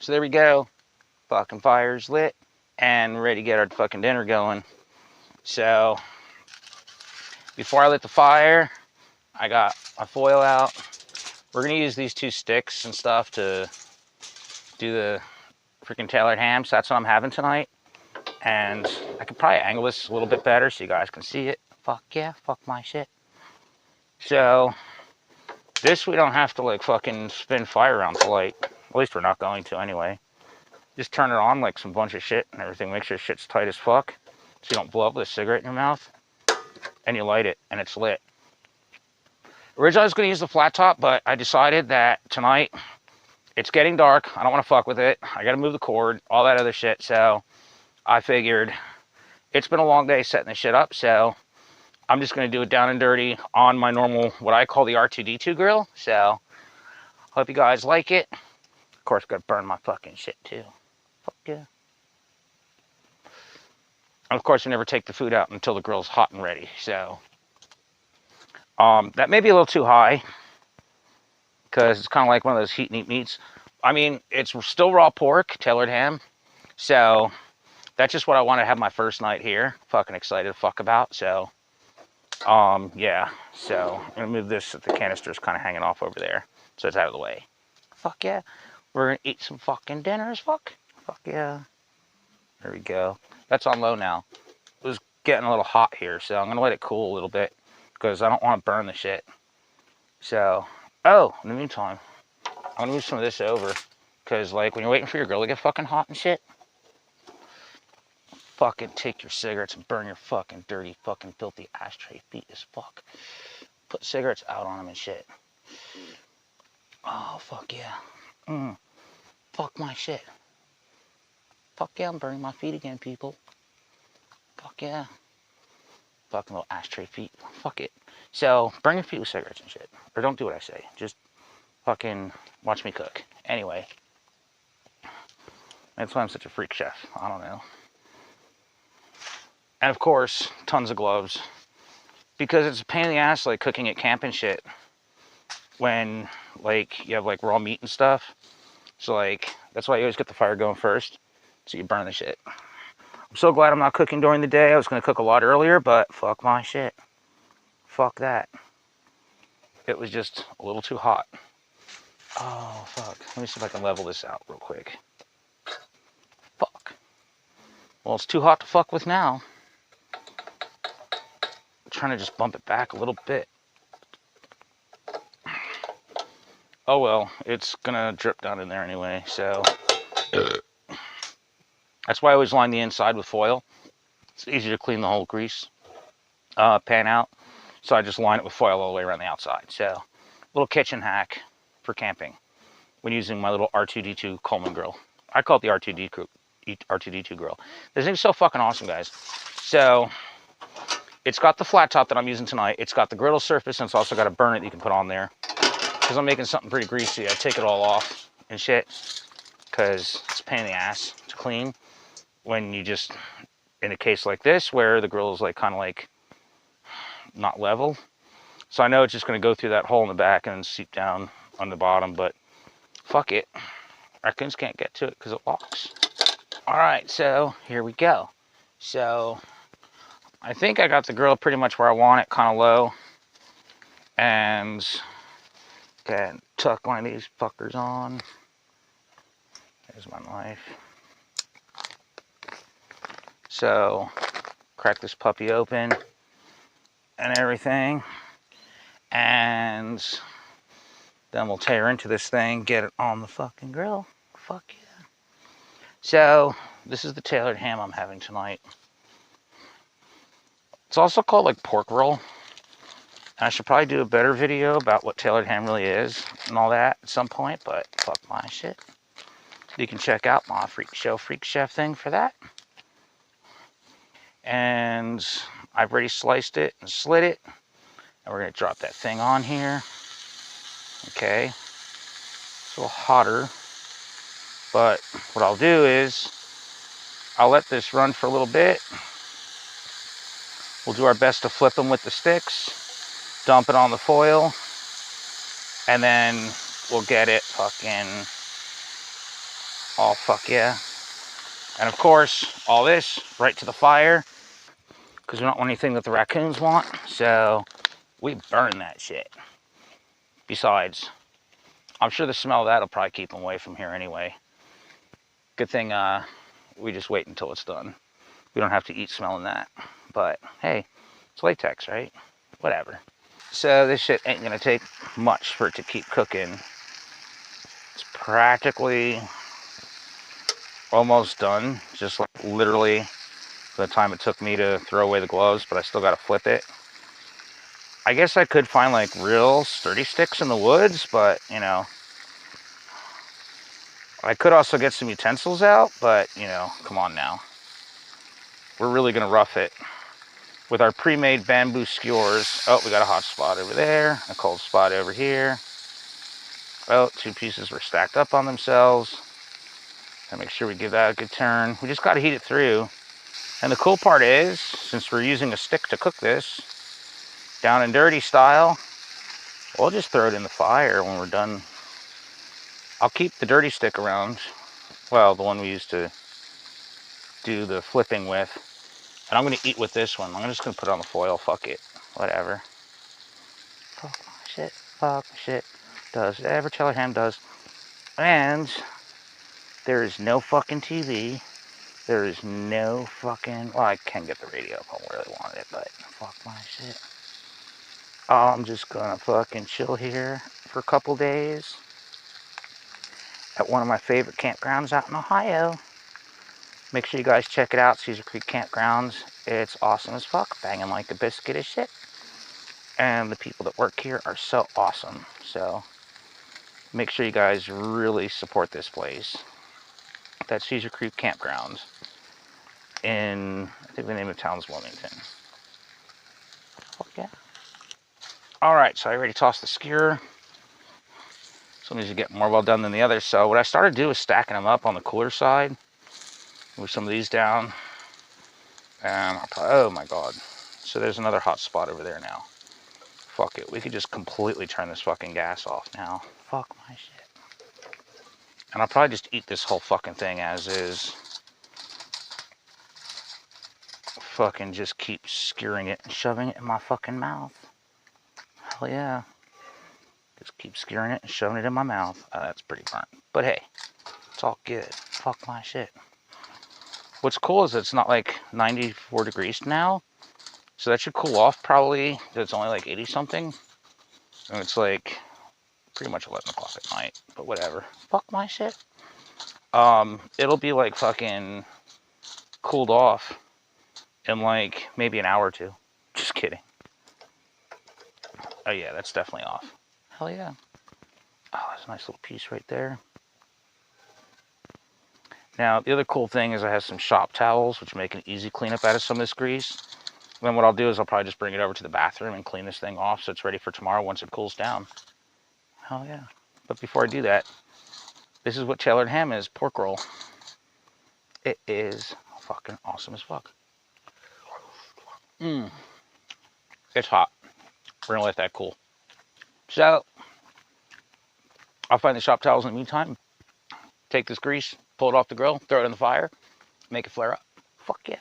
So there we go. Fucking fire's lit and ready to get our fucking dinner going. So before I lit the fire, I got my foil out. We're gonna use these two sticks and stuff to do the freaking tailored ham. So that's what I'm having tonight. And I could probably angle this a little bit better so you guys can see it. Fuck yeah, fuck my shit. So this we don't have to like fucking spin fire around to light. At least we're not going to anyway. Just turn it on like some bunch of shit and everything. Make sure shit's tight as fuck so you don't blow up with a cigarette in your mouth. And you light it and it's lit. Originally I was gonna use the flat top, but I decided that tonight it's getting dark. I don't want to fuck with it. I gotta move the cord, all that other shit. So I figured it's been a long day setting this shit up, so I'm just gonna do it down and dirty on my normal, what I call the R2D2 grill. So hope you guys like it. Of course, gotta burn my fucking shit too. Fuck yeah. And of course, we never take the food out until the grill's hot and ready. So that may be a little too high because it's kind of like one of those heat and eat meats. I mean, it's still raw pork, tailored ham. So that's just what I want to have my first night here. Fucking excited to fuck about. So yeah. So I'm gonna move this so the canister's kind of hanging off over there, so it's out of the way. Fuck yeah. We're gonna eat some fucking dinners. Fuck yeah. There we go. That's on low now. It was getting a little hot here, so I'm gonna let it cool a little bit because I don't want to burn the shit. So, oh, in the meantime, I'm gonna move some of this over because, like, when you're waiting for your grill to get fucking hot and shit, fucking take your cigarettes and burn your fucking dirty, fucking filthy ashtray feet as fuck. Put cigarettes out on them and shit. Oh, fuck yeah. Fuck my shit. Fuck yeah, I'm burning my feet again, people. Fuck yeah. Fucking little ashtray feet. Fuck it. So, burn your feet with cigarettes and shit. Or don't do what I say. Just fucking watch me cook. Anyway. That's why I'm such a freak chef. I don't know. And of course, tons of gloves. Because it's a pain in the ass, like, cooking at camp and shit. When, like, you have, like, raw meat and stuff. So, like, that's why you always get the fire going first. So you burn the shit. I'm so glad I'm not cooking during the day. I was going to cook a lot earlier, but fuck my shit. Fuck that. It was just a little too hot. Oh, fuck. Let me see if I can level this out real quick. Fuck. Well, it's too hot to fuck with now. I'm trying to just bump it back a little bit. Oh well, it's gonna drip down in there anyway, so. That's why I always line the inside with foil. It's easier to clean the whole grease pan out. So I just line it with foil all the way around the outside. So, little kitchen hack for camping when using my little R2D2 Coleman grill. I call it the R2D2 grill. This thing's so fucking awesome, guys. So, it's got the flat top that I'm using tonight. It's got the griddle surface, and it's also got a burner that you can put on there. Because I'm making something pretty greasy, I take it all off and shit. Because it's a pain in the ass to clean when you just, in a case like this, where the grill is like kind of like not level. So I know it's just going to go through that hole in the back and seep down on the bottom, but fuck it. Raccoons can't get to it because it locks. Alright, so here we go. So I think I got the grill pretty much where I want it, kind of low. And okay, tuck one of these fuckers on. There's my knife. So crack this puppy open and everything, and then we'll tear into this thing, get it on the fucking grill. Fuck yeah. So this is the tailored ham I'm having tonight. It's also called like pork roll, and I should probably do a better video about what tailored ham really is and all that at some point, but fuck my shit. You can check out my Freak Chef thing for that. And I've already sliced it and slit it. And we're going to drop that thing on here. Okay. It's a little hotter. But what I'll do is I'll let this run for a little bit. We'll do our best to flip them with the sticks. Dump it on the foil. And then we'll get it fucking Oh, fuck yeah. And of course, all this right to the fire, because we don't want anything that the raccoons want, so we burn that shit. Besides, I'm sure the smell of that will probably keep them away from here anyway. Good thing we just wait until it's done. We don't have to eat smelling that. But hey, it's latex, right? Whatever. So this shit ain't gonna take much for it to keep cooking. It's practically almost done. Just like literally the time it took me to throw away the gloves, but I still gotta flip it. I guess I could find like real sturdy sticks in the woods, but you know, I could also get some utensils out, but you know, come on now. We're really gonna rough it with our pre-made bamboo skewers. Oh, we got a hot spot over there, a cold spot over here. Oh, two pieces were stacked up on themselves. Gotta make sure we give that a good turn. We just gotta heat it through. And the cool part is, since we're using a stick to cook this, down and dirty style, we'll just throw it in the fire when we're done. I'll keep the dirty stick around. Well, the one we used to do the flipping with. And I'm gonna eat with this one. I'm just gonna put it on the foil, fuck it. Whatever. Fuck my shit, fuck my shit. Does whatever Cheller Ham does. And there is no fucking TV. There is no fucking, well, I can get the radio if I really want it, but fuck my shit. I'm just gonna fucking chill here for a couple days at one of my favorite campgrounds out in Ohio. Make sure you guys check it out, Cedar Creek Campgrounds. It's awesome as fuck, banging like a biscuit as shit. And the people that work here are so awesome. So make sure you guys really support this place. That's Cedar Creek Campgrounds in, I think the name of the town is Wilmington. Fuck yeah. Alright, so I already tossed the skewer. Some of these get more well done than the others. So what I started to do is stacking them up on the cooler side. Move some of these down. And I'll probably, oh my god. So there's another hot spot over there now. Fuck it. We could just completely turn this fucking gas off now. Fuck my shit. And I'll probably just eat this whole fucking thing as is. Fucking just keep skewering it and shoving it in my fucking mouth. Hell yeah. Just keep skewering it and shoving it in my mouth. That's pretty burnt. But hey, it's all good. Fuck my shit. What's cool is it's not like 94 degrees now. So that should cool off probably. It's only like 80 something. And it's like pretty much 11 o'clock at night. But whatever. Fuck my shit. It'll be like fucking cooled off in like maybe an hour or two. Just kidding. Oh yeah, that's definitely off. Hell yeah. Oh, that's a nice little piece right there. Now, the other cool thing is I have some shop towels, which make an easy cleanup out of some of this grease. Then what I'll do is I'll probably just bring it over to the bathroom and clean this thing off so it's ready for tomorrow once it cools down. Hell yeah. But before I do that, this is what Cheller Ham is, pork roll. It is fucking awesome as fuck. It's hot. We're gonna let that cool. So, I'll find the shop towels in the meantime. Take this grease, pull it off the grill, throw it in the fire, make it flare up. Fuck yeah.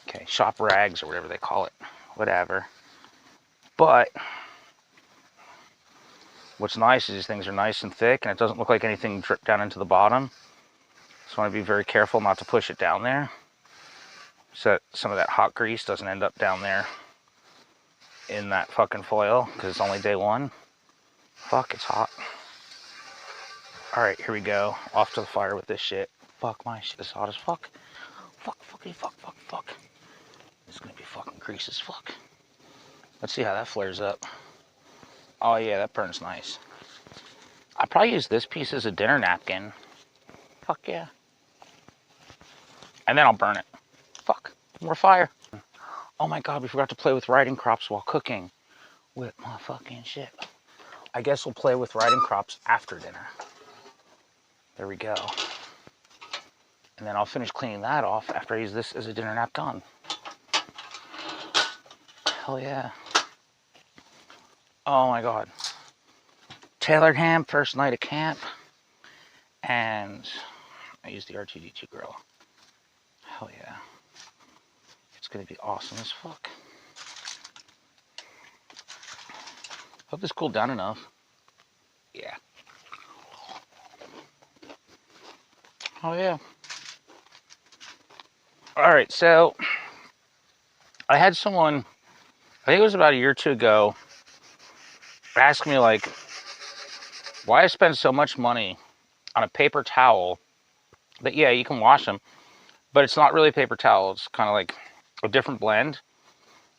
Okay, shop rags or whatever they call it. Whatever. But what's nice is these things are nice and thick and it doesn't look like anything dripped down into the bottom. So I want to be very careful not to push it down there. So that some of that hot grease doesn't end up down there in that fucking foil because it's only day one. Fuck, it's hot. Alright, here we go. Off to the fire with this shit. Fuck my shit, it's hot as fuck. Fuck, fuckity, fuck, fuck, fuck. It's gonna be fucking grease as fuck. Let's see how that flares up. Oh yeah, that burns nice. I probably use this piece as a dinner napkin. Fuck yeah. And then I'll burn it. Fuck, more fire. Oh my god, we forgot to play with riding crops while cooking. With my fucking shit. I guess we'll play with riding crops after dinner. There we go. And then I'll finish cleaning that off after I use this as a dinner napkin. Hell yeah. Oh my god. Tailored ham, first night of camp. And I use the R2D2 grill. Hell yeah. It's gonna be awesome as fuck. Hope this cooled down enough. Yeah. Oh yeah. Alright, so I had someone, I think it was about a year or two ago, ask me like why I spend so much money on a paper towel that, yeah, you can wash them, but it's not really paper towel. It's kind of like a different blend.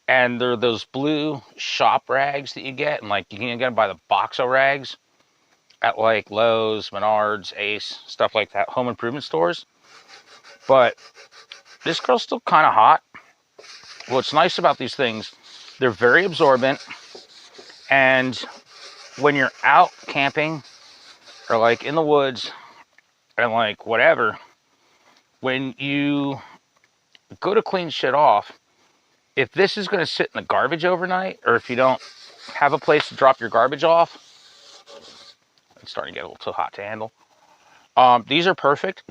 And they're those blue shop rags that you get, and like you can get them by the box of rags at like Lowe's, Menards, Ace, stuff like that, home improvement stores. But this girl's still kind of hot. What's nice about these things, they're very absorbent, and when you're out camping or like in the woods and like whatever, when you go to clean shit off, if this is going to sit in the garbage overnight, or if you don't have a place to drop your garbage off, it's starting to get a little too hot to handle. These are perfect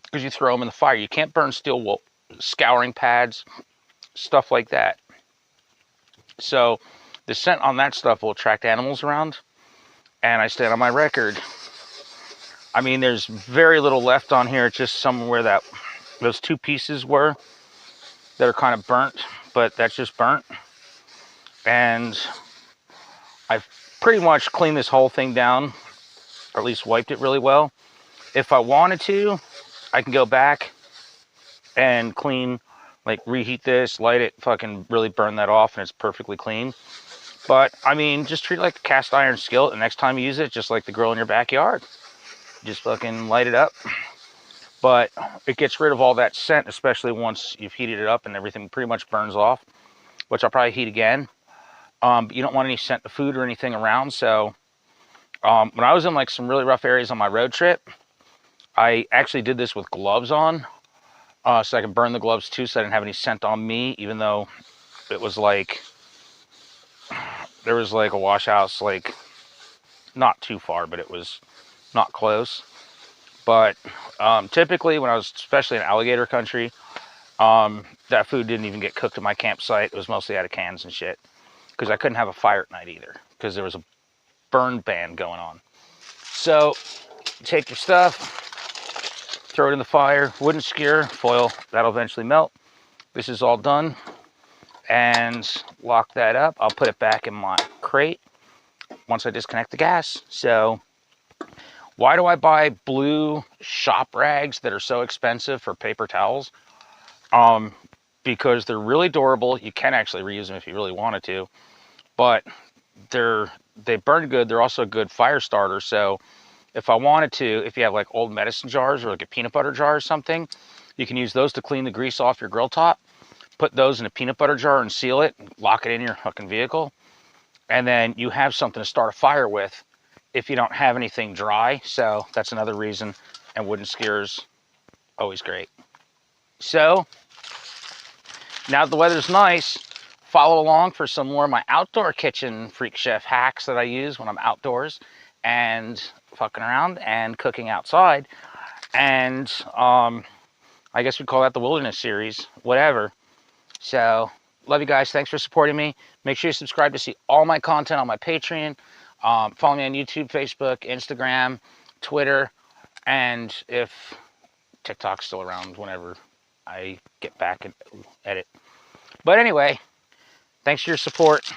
because you throw them in the fire. You can't burn steel wool, scouring pads, stuff like that. So the scent on that stuff will attract animals around. And I stand on my record. I mean, there's very little left on here. It's just somewhere that those two pieces were that are kind of burnt, but that's just burnt. And I've pretty much cleaned this whole thing down, or at least wiped it really well. If I wanted to, I can go back and clean, like reheat this, light it, fucking really burn that off, and it's perfectly clean. But I mean, just treat it like a cast iron skillet. The next time you use it, just like the grill in your backyard, just fucking light it up. But it gets rid of all that scent, especially once you've heated it up and everything pretty much burns off, which I'll probably heat again. But you don't want any scent of food or anything around. So when I was in like some really rough areas on my road trip, I actually did this with gloves on, so I could burn the gloves too, so I didn't have any scent on me, even though it was like, there was like a wash house, like not too far, but it was not close. But typically when I was, especially in alligator country, that food didn't even get cooked at my campsite. It was mostly out of cans and shit, because I couldn't have a fire at night either, because there was a burn ban going on. So take your stuff, throw it in the fire, wooden skewer, foil, that'll eventually melt. This is all done, and lock that up. I'll put it back in my crate once I disconnect the gas. So why do I buy blue shop rags that are so expensive for paper towels? Because they're really durable. You can actually reuse them if you really wanted to, but they burn good. They're also a good fire starter. So if I wanted to, if you have like old medicine jars or like a peanut butter jar or something, you can use those to clean the grease off your grill top. Put those in a peanut butter jar and seal it, lock it in your fucking vehicle, and then you have something to start a fire with if you don't have anything dry. So that's another reason. And wooden skewers, always great. So now that the weather's nice, follow along for some more of my outdoor kitchen freak chef hacks that I use when I'm outdoors and fucking around and cooking outside. And I guess we'd call that the wilderness series, whatever. So love you guys. Thanks for supporting me. Make sure you subscribe to see all my content on my Patreon. Follow me on YouTube, Facebook, Instagram, Twitter, and if TikTok's still around, whenever I get back and edit. But anyway, thanks for your support.